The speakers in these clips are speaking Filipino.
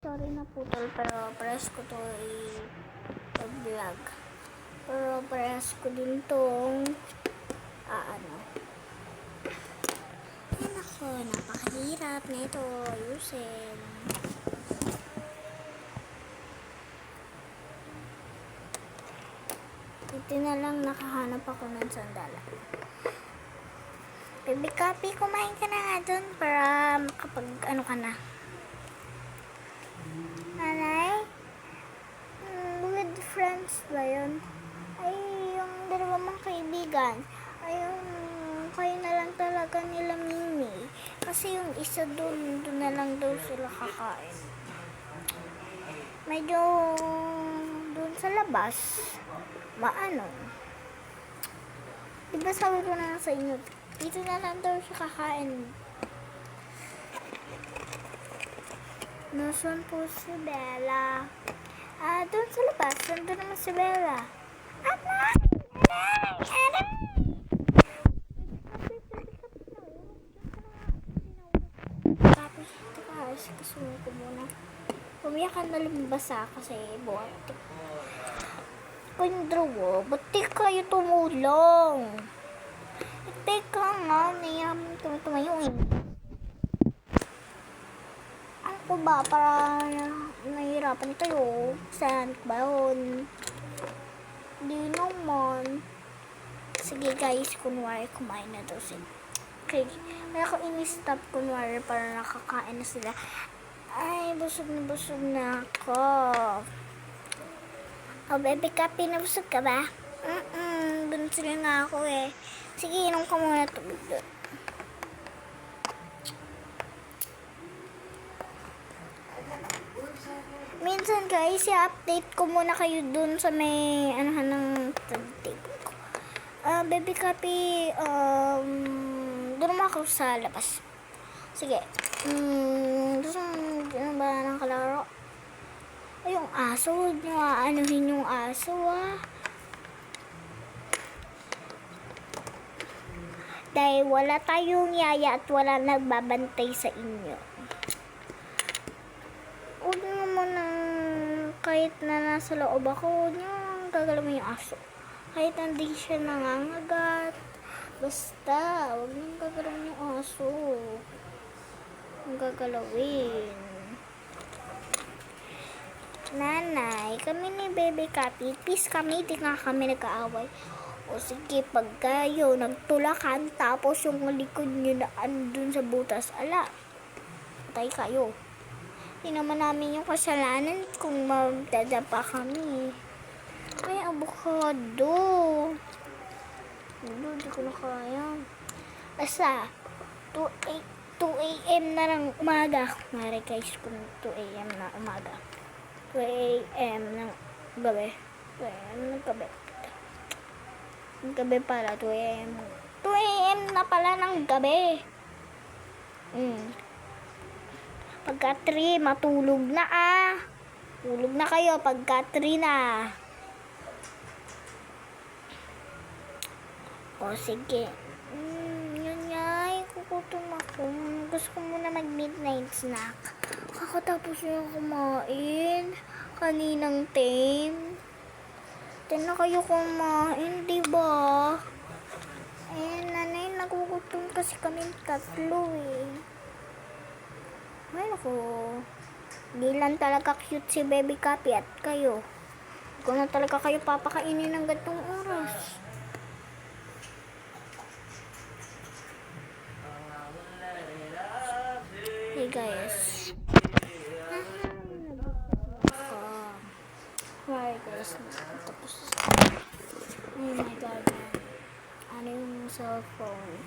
Sorry na putol, pero press ko to i-vlog. Pero press ko din tong ano. Yan ako, napakahirap na ito ayusin. Ito na lang nakahanap ako ng sandala. Baby Copy, kumain ka na nga dun para makapag ano ka na. Nanay? With friends ba yun? Ay, yung dalawa mong kaibigan. Ay, yung kayo na lang talaga nila Mimi. Kasi yung isa dun na lang daw sila kakain. Medyo dun sa labas, maano. Diba sabi ko na sa inyo, dito na lang daw siya kakain. Nasaan po si Bella? Doon sa labas. Nandun naman si Bella. Aray! Aray! Aray! Tapos, teka, kasuhin ko muna. Pumiyakan na lumbasa kasi buhat. Kundro, ba't di kayo tumulong? Teka nga, nayaman tumayo eh. Ako ba, para nahihirapan kayo? Saan ba yun? Hindi naman. Sige guys, kunwari kumain na daw sila. Okay, kaya ako ini-stop kunwari para nakakain na sila. Ay, busog na ako. Oh, Baby Copy, nabusog ka ba? Doon sila na ako eh. Sige, inom ka muna tubig doon. Minsan guys, i-update ko muna kayo dun sa may anuhan ng table ko. Baby Copy, doon naman ako sa labas. Sige. Ano ba ng kalaro? Ay, yung aso. Huwag nyo aanuhin yung aso, Dahil wala tayong yaya at wala nagbabantay sa inyo. Huwag naman kahit na nasa loob ako, huwag nyo gagalawin yung aso. Kahit hindi siya nangangagat. Basta, huwag nyo gagalawin yung aso. Huwag gagalawin. Nanay, kami ni Baby Copy, please kami, di nga kami nag-aaway. O sige, pag kayo nagtulakan, tapos yung likod nyo na andun sa butas, ala, patay kayo. Hindi naman namin yung kasalanan kung magdadapa kami. Ay, avocado. Hindi ko na kaya. Basta, 2 a.m. na ng umaga. Mari guys, kung 2 a.m. na umaga. 2 a.m. ng gabi. 2 a.m. ng gabi. Gabi pala, 2 a.m. 2 a.m. na pala ng gabi. Pagka 3, matulog na Tulog na kayo pagka 3 na. O sige. Yun nga, kukutom ako. Gusto ko muna mag-midnight snack. Kakatapos yung kumain. Kaninang time. Then na kayo kumain, diba? Eh, nanay, nagugutom kasi kami tatlo eh. Ay, naku. Hindi lang talaga cute si Baby Copy at kayo. Kung na talaga kayo papakainin ng gatong oras. Hey guys. Hi guys. Tapos. Oh my god. Ano yung cellphone?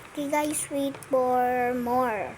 Okay guys, wait for more.